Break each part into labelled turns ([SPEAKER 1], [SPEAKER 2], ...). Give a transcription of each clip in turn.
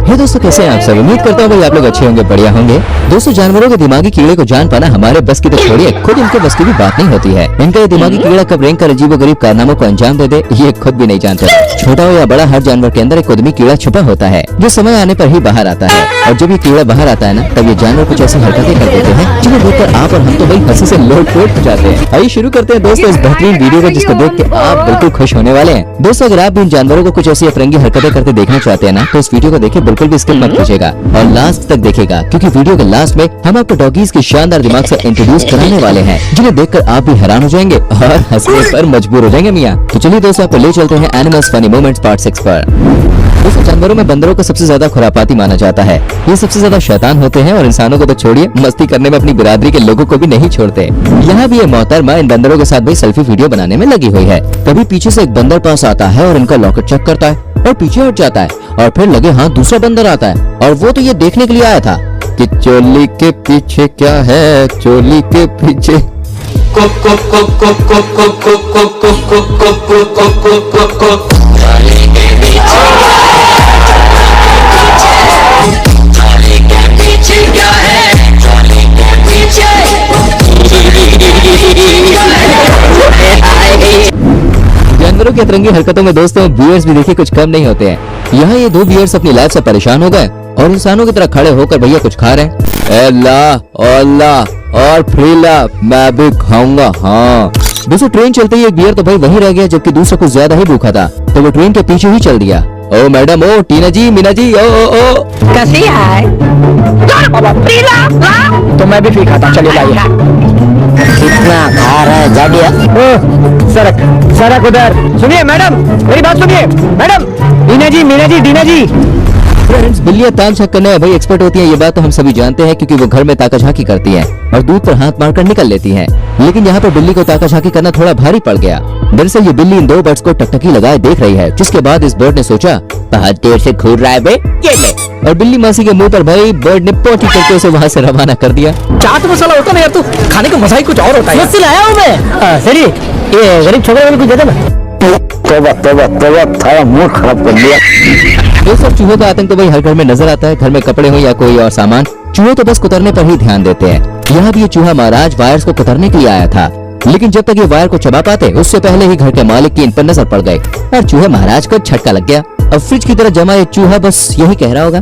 [SPEAKER 1] हे दोस्तों, कैसे हैं आप सब? उम्मीद करता हूँ भाई आप लोग अच्छे होंगे, बढ़िया होंगे। दोस्तों, जानवरों के दिमागी कीड़े को जान पाना हमारे बस की तो छोड़िए, खुद इनके बस की भी बात नहीं होती है। इनका ये दिमागी कीड़ा कब रेंग कर अजीबोगरीब कारनामों को अंजाम दे दे, ये खुद भी नहीं जानते। छोटा हो या बड़ा, हर जानवर के अंदर एक उद्यमी कीड़ा छुपा होता है जो समय आने पर ही बाहर आता है। और जब ये कीड़ा बाहर आता है ना, तब ये जानवर कुछ ऐसी हरकतें कर देते हैं जिन्हें देखकर आप और हम तो भाई हंसी से लोट-पोट हो जाते हैं। आइए शुरू करते हैं दोस्तों इस बेहतरीन वीडियो को, जिसको देख के आप बिल्कुल खुश होने वाले हैं। दोस्तों, अगर आप भी इन जानवरों को कुछ ऐसी अफरंगी हरकतें करते देखना चाहते हैं ना, तो इस वीडियो को देखिए, बिल्कुल भी स्किप मत कीजिएगा और लास्ट तक देखिएगा, क्योंकि वीडियो के लास्ट में हम आपको डॉगीज के शानदार दिमाग से इंट्रोड्यूस कराने वाले हैं, जिन्हें देखकर आप भी हैरान हो जाएंगे और हंसने पर मजबूर हो जाएंगे मियां। तो चलिए दोस्तों, आपको ले चलते हैं एनिमल्स फनी मोमेंट्स पार्ट 6 पर। दोस्तों, जानवरों में बंदरों को सबसे ज्यादा खुरापाती माना जाता है। ये सबसे ज्यादा शैतान होते हैं और इंसानों को तो छोड़िए, मस्ती करने में अपनी बिरादरी के लोगों को भी नहीं छोड़ते। यहाँ भी ये मोहतरमा इन बंदरों के साथ भी सेल्फी वीडियो बनाने में लगी हुई है। कभी पीछे से एक बंदर पास आता है और इनका लॉकेट चेक करता है और पीछे हट जाता है, और फिर लगे हाथ दूसरा बंदर आता है और वो तो ये देखने के लिए आया था कि चोली के पीछे क्या है, चोली के पीछे। जानवरों की अतरंगी हरकतों में दोस्तों बियर्स भी देखिए कुछ कम नहीं होते हैं। यहाँ ये दो बियर्स अपनी लाइफ से परेशान हो गए और इंसानों की तरह खड़े होकर भैया कुछ खा रहे हैं। अल्लाह और फ्रीला, मैं भी खाऊंगा। हाँ दोस्तों, ट्रेन चलते ही एक बियर तो भाई वहीं रह गया, जबकि दूसरा कुछ ज्यादा ही भूखा था, तो वो ट्रेन के पीछे ही चल दिया। ओ मैडम, ओ टीना जी, मीना जी, ओ
[SPEAKER 2] कैसी है? तो मैं भी फी खाता हूँ, चलिए लाइए। कितना खा रहा है जाडिया? सरक सरक उधर। सुनिए मैडम, मेरी बात सुनिए मैडम। मीना जी, मीना जी, टीना जी।
[SPEAKER 1] फ्रेंड्स, बिल्लियां ताक झांक करने में भाई एक्सपर्ट होती हैं, ये बात तो हम सभी जानते हैं, क्योंकि वो घर में ताका झांकी करती हैं और दूध पर हाथ मारकर निकल लेती हैं। लेकिन यहाँ पर बिल्ली को ताका झांकी करना थोड़ा भारी पड़ गया। दरअसल ये बिल्ली इन दो बर्ड्स को टकटकी लगाए देख रही है, जिसके बाद इस बर्ड ने सोचा बहुत देर से घूर रहा है बे, ये ले। और बिल्ली मासी के मुंह पर भाई बर्ड ने पोटी करके उसे वहाँ से रवाना कर दिया।
[SPEAKER 2] चाट मसाला होता ना यार, तो खाने का मजा ही कुछ और होता है। मुझसे लाया हूँ मैं। सही, ये गरीब छोकरे वाले कुछ देता ना। थोड़ा मूड खराब कर दिया।
[SPEAKER 1] दोस्तों, चूहों का आतंक तो भाई हर घर में नजर आता है, घर में कपड़े हो या कोई और सामान, चूहे तो बस कुतरने पर ही ध्यान देते हैं। यहाँ भी ये चूहा महाराज वायर्स को कुतरने के लिए आया था, लेकिन जब तक ये वायर को चबा पाते उससे पहले ही घर के मालिक की इन पर नजर पड़ गई और चूहे महाराज को झटका लग गया। अब फ्रिज की तरह जमा एक चूहा बस यही कह रहा होगा,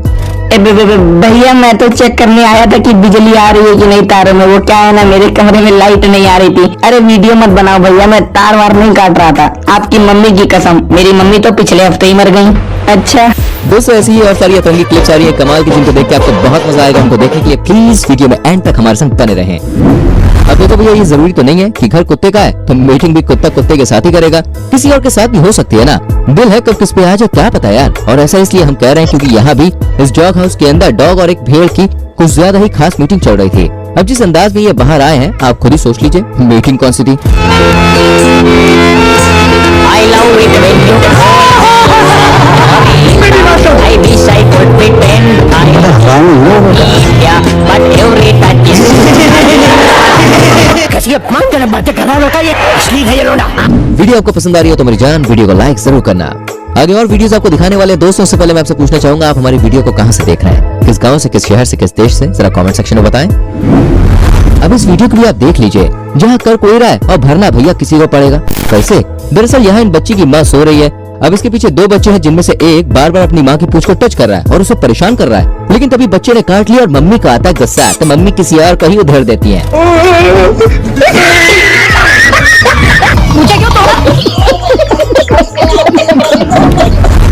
[SPEAKER 3] भैया मैं तो चेक करने आया था कि बिजली आ रही है कि नहीं तारों में। वो क्या है ना, मेरे कमरे में लाइट नहीं आ रही थी। अरे वीडियो मत बनाओ भैया, मैं तार वार नहीं काट रहा था। आपकी मम्मी की कसम, मेरी मम्मी तो पिछले हफ्ते ही मर गई। अच्छा
[SPEAKER 1] दोस्तों, ऐसी ही और सारी अतरंगी क्लिप्स आ रही है कमाल की, जिनको देख के आपको बहुत मजा आएगा। उनको देखने के लिए प्लीज वीडियो में एंड तक हमारे संग बने रहें। अब देखो भैया, ये जरूरी तो नहीं है कि घर कुत्ते का है तो मीटिंग भी कुत्ता कुत्ते के साथ ही करेगा, किसी और के साथ भी हो सकती है ना। दिल है कब किस पे आ जाए क्या पता यार। और ऐसा इसलिए हम कह रहे हैं क्योंकि यहाँ भी इस डॉग हाउस के अंदर डॉग और एक भेड़ की कुछ ज्यादा ही खास मीटिंग चल रही थी। अब जिस अंदाज में ये बाहर आए हैं, आप खुद ही सोच लीजिए मीटिंग कौन सी थी।
[SPEAKER 4] I love it when you I wish I could pretend I yeah, but every touch is
[SPEAKER 2] कैसी अपमान कर बातें कर रहा होगा ये, असली है ये लोना।
[SPEAKER 1] वीडियो आपको पसंद आ रही हो तो मेरी जान वीडियो को लाइक जरूर करना। आगे और वीडियोस आपको दिखाने वाले दोस्तों से पहले मैं आपसे पूछना चाहूंगा, आप हमारी वीडियो को कहां से देख रहे हैं, किस गांव से, किस शहर से, किस देश से, जरा कमेंट सेक्शन में बताएं। अब इस वीडियो को भी आप देख लीजिए, जहाँ कर कोई रहा है और भरना भैया किसी को पड़ेगा। कैसे? दरअसल यहाँ इन बच्ची की माँ सो रही है। अब इसके पीछे दो बच्चे हैं, जिनमें से एक बार बार अपनी माँ की पूंछ को टच कर रहा है और उसे परेशान कर रहा है। लेकिन तभी बच्चे ने काट लिया और मम्मी का आता है गुस्सा, तो मम्मी किसी और को ही उधेड़ देती है।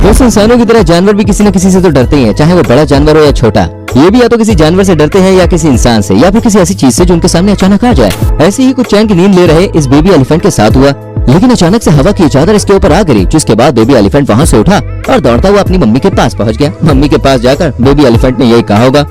[SPEAKER 1] दोस्तों, इंसानों की तरह जानवर भी किसी न किसी से तो डरते ही हैं, चाहे वो बड़ा जानवर हो या छोटा। ये भी या तो किसी जानवर से डरते हैं या किसी इंसान से, या फिर किसी ऐसी चीज से जो उनके सामने अचानक आ जाए। ऐसे ही कुछ चैन की नींद ले रहे इस बेबी एलिफेंट के साथ हुआ, लेकिन अचानक से हवा की चादर इसके ऊपर आ गिरी, जिसके बाद बेबी एलिफेंट वहाँ से उठा और दौड़ता हुआ अपनी मम्मी के पास पहुँच गया। मम्मी के पास जाकर बेबी एलिफेंट ने यही कहा होगा,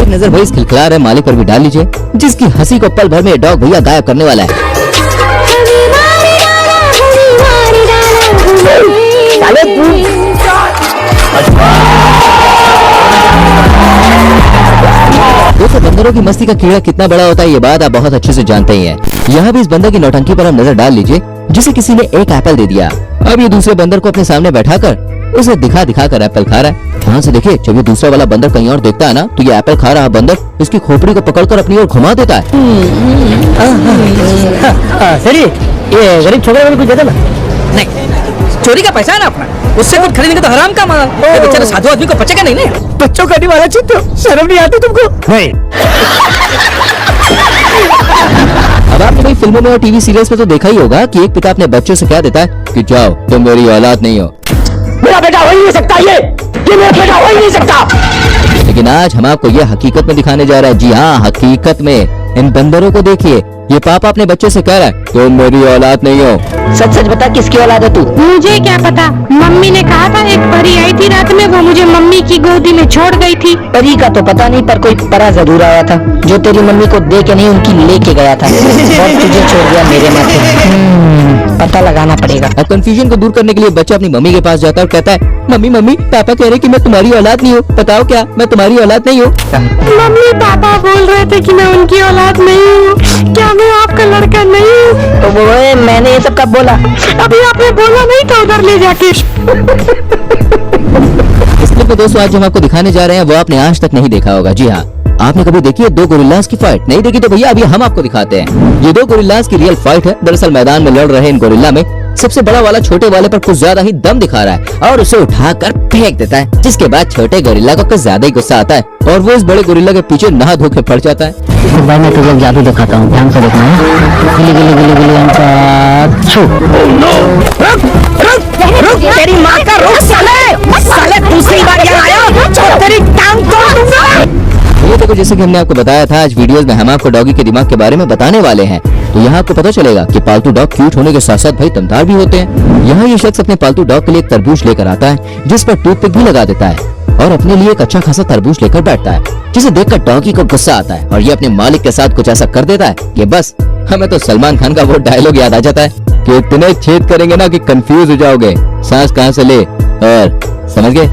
[SPEAKER 1] नजर भाई इस खिलखिला रहे मालिक पर भी डाल लीजिए, जिसकी हंसी को पल भर में डॉग भैया गायब करने वाला है। दोस्तों, बंदरों की मस्ती का कीड़ा कितना बड़ा होता है ये बात आप बहुत अच्छे से जानते ही हैं। यहाँ भी इस बंदर की नौटंकी पर आप नजर डाल लीजिए, जिसे किसी ने एक एप्पल दे दिया। अब ये दूसरे बंदर को अपने सामने बैठाकर उसे दिखा दिखा कर एप्पल खा रहा है। ध्यान से देखिए, जब ये दूसरा वाला बंदर कहीं और देखता है ना, तो ये एप्पल खा रहा बंदर इसकी खोपड़ी को पकड़कर अपनी ओर घुमा देता है।
[SPEAKER 2] सर ये गरीब छोकरे को कुछ दे दो ना।
[SPEAKER 5] नहीं, चोरी का पैसा है ना अपना, उससे कुछ खरीदने का तो हराम काम है। बेचारे साधु आदमी को बचेगा नहीं ना।
[SPEAKER 2] बच्चों का वाला चीज तो शर्म नहीं आती तुमको? नहीं।
[SPEAKER 1] अब आपने भाई फिल्मों में और टीवी सीरियल्स में तो देखा ही होगा कि एक पिता अपने बच्चों से क्या देता है कि जाओ तुम मेरी औलाद नहीं हो।
[SPEAKER 2] मेरा बेटा हो ही नहीं सकता, ये मेरा बेटा हो ही नहीं सकता।
[SPEAKER 1] लेकिन आज हम आपको ये हकीकत में दिखाने जा रहे हैं। जी हाँ, हकीकत में। इन बंदरों को देखिए, ये पापा अपने बच्चे से कह रहा है तुम मेरी औलाद नहीं हो।
[SPEAKER 3] सच सच बता, किसकी औलाद है तू?
[SPEAKER 6] मुझे क्या पता, मम्मी ने कहा था एक परी आई थी रात में, वो मुझे मम्मी की गोदी में छोड़ गई थी।
[SPEAKER 3] परी का तो पता नहीं, पर कोई परा जरूर आया था जो तेरी मम्मी को दे के नहीं उनकी लेके गया था और तुझे छोड़ गया मेरे माथे। पता लगाना पड़ेगा।
[SPEAKER 1] अब कंफ्यूजन को दूर करने के लिए बच्चा अपनी मम्मी के पास जाता है और कहता है मम्मी मम्मी पापा कह रहे कि मैं तुम्हारी औलाद नहीं हूँ, बताओ क्या मैं तुम्हारी औलाद नहीं हूँ?
[SPEAKER 6] मम्मी पापा बोल रहे थे कि मैं उनकी औलाद नहीं हूँ, क्या मैं आपका लड़का नहीं हूँ?
[SPEAKER 3] तो वो मैंने ये सब कब बोला?
[SPEAKER 6] अभी आपने बोला नहीं तो उधर ले जाके।
[SPEAKER 1] इसलिए तो दोस्तों आज जो हम आपको दिखाने जा रहे हैं वो आपने आज तक नहीं देखा होगा। जी हाँ, आपने कभी देखी है दो गोरिल्लास की फाइट? नहीं देखी तो भैया अभी हम आपको दिखाते हैं। ये दो गोरिल्लास की रियल फाइट है। दरअसल मैदान में लड़ रहे इन गोरिल्ला में सबसे बड़ा वाला छोटे वाले पर कुछ ज्यादा ही दम दिखा रहा है और उसे उठाकर फेंक देता है, जिसके बाद छोटे गोरिल्ला को कुछ ज्यादा ही गुस्सा आता है और वो इस बड़े गोरिल्ला के पीछे नहा धो के पड़ जाता है।
[SPEAKER 3] भाई मैं तुझे जादू दिखाता हूँ, ध्यान से देखना है। गिली गिली गिली गिली
[SPEAKER 5] तेरी माँ का रोक साले दूसरी बार यहाँ आया तो तेरी टांग तोड़ दूंगा।
[SPEAKER 1] ये देखो, जैसे कि हमने आपको बताया था, आज वीडियोस में हम आपको डॉगी के दिमाग के बारे में बताने वाले हैं। तो यहाँ आपको पता चलेगा कि पालतू डॉग क्यूट होने के साथ साथ भाई दमदार भी होते हैं। यहाँ ये शख्स अपने पालतू डॉग के लिए एक तरबूज लेकर आता है, जिस पर टूथपिक भी लगा देता है और अपने लिए एक अच्छा खासा तरबूज लेकर बैठता है, जिसे देखकर डॉगी को गुस्सा आता है और ये अपने मालिक के साथ कुछ ऐसा कर देता है कि बस हमें तो सलमान खान का वो डायलॉग याद आ जाता है कि इतने छेद करेंगे ना कि कंफ्यूज हो जाओगे, सांस कहाँ से ले, और समझ गए।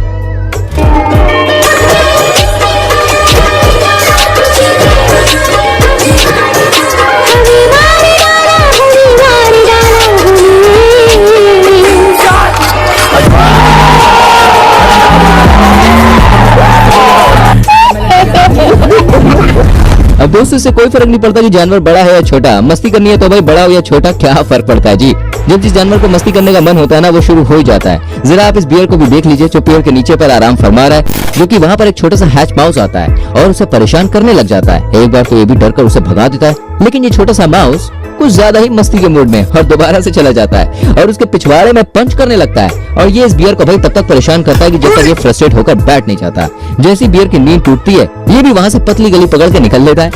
[SPEAKER 1] अब दोस्तों इससे कोई फर्क नहीं पड़ता कि जानवर बड़ा है या छोटा, मस्ती करनी है तो भाई बड़ा हो या छोटा क्या फर्क पड़ता है जी। जब जिस जानवर को मस्ती करने का मन होता है ना वो शुरू हो ही जाता है। जरा आप इस बियर को भी देख लीजिए जो पेड़ के नीचे पर आराम फरमा रहा है, जो कि वहाँ पर एक छोटा सा हैच माउस आता है और उसे परेशान करने लग जाता है। एक बार तो ये भी डर कर उसे भगा देता है, लेकिन ये छोटा सा माउस कुछ ज्यादा ही मस्ती के मूड में और दोबारा से चला जाता है और उसके पिछवाड़े में पंच करने लगता है और ये इस बियर को भाई तब तक परेशान करता है कि जब तक ये फ्रस्ट्रेट होकर बैठ नहीं जाता। जैसी बियर की नींद टूटती है ये भी वहाँ से पतली गली पकड़ के निकल लेता है।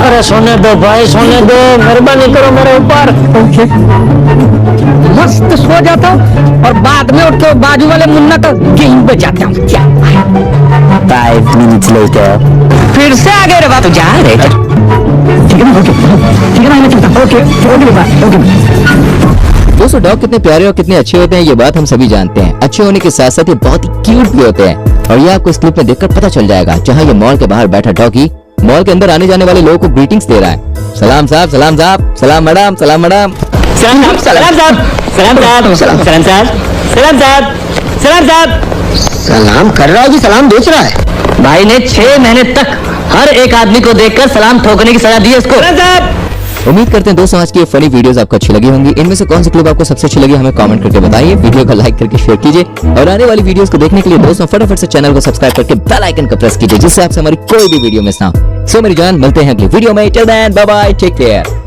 [SPEAKER 2] अरे सोने दो भाई, सोने दो, मेहरबानी करो मेरे ऊपर।
[SPEAKER 5] मस्त सो जाता हूँ और बाद में उठ के बाजू वाले मुन्ना का गेम बजाता हूँ।
[SPEAKER 3] 5 minutes later.
[SPEAKER 5] फिर से आ गए रे बाप, जा रे।
[SPEAKER 1] दोस्तों डॉग कितने प्यारे और कितने अच्छे होते हैं ये बात हम सभी जानते हैं। अच्छे होने के साथ साथ ये बहुत ही क्यूट भी होते हैं और ये आपको इस क्लिप में देखकर पता चल जाएगा, जहाँ ये मॉल के बाहर बैठा डॉगी मॉल के अंदर आने जाने वाले लोगों को ग्रीटिंग्स दे रहा है। सलाम साहब, सलाम साहब, सलाम मैडम, सलाम मैडम,
[SPEAKER 2] सलाम साहब, सलाम साहब, सलाम साहब, सलाम साहब, सलाम साहब, सलाम साहब।
[SPEAKER 3] सलाम कर रहा है कि सलाम बेच रहा है?
[SPEAKER 2] भाई ने 6 महीने तक हर एक आदमी को देखकर सलाम ठोकने की सजा दी है उसको। सलाम साहब।
[SPEAKER 1] उम्मीद करते हैं दोस्तों आज की ये फनी वीडियोस आपको अच्छी लगी होंगी। इनमें से कौन सी क्लिप आपको सबसे अच्छी लगी हमें कमेंट करके बताइए। वीडियो को लाइक करके शेयर कीजिए और आने वाली वीडियोस को देखने के लिए दोस्तों फटाफट से चैनल को सब्सक्राइब करके बेल आइकन को प्रेस कीजिए, जिससे आपसे हमारी कोई भी वीडियो मिस ना हो। सो मेरी जान, मिलते हैं अगली वीडियो में। Till then bye bye, take care.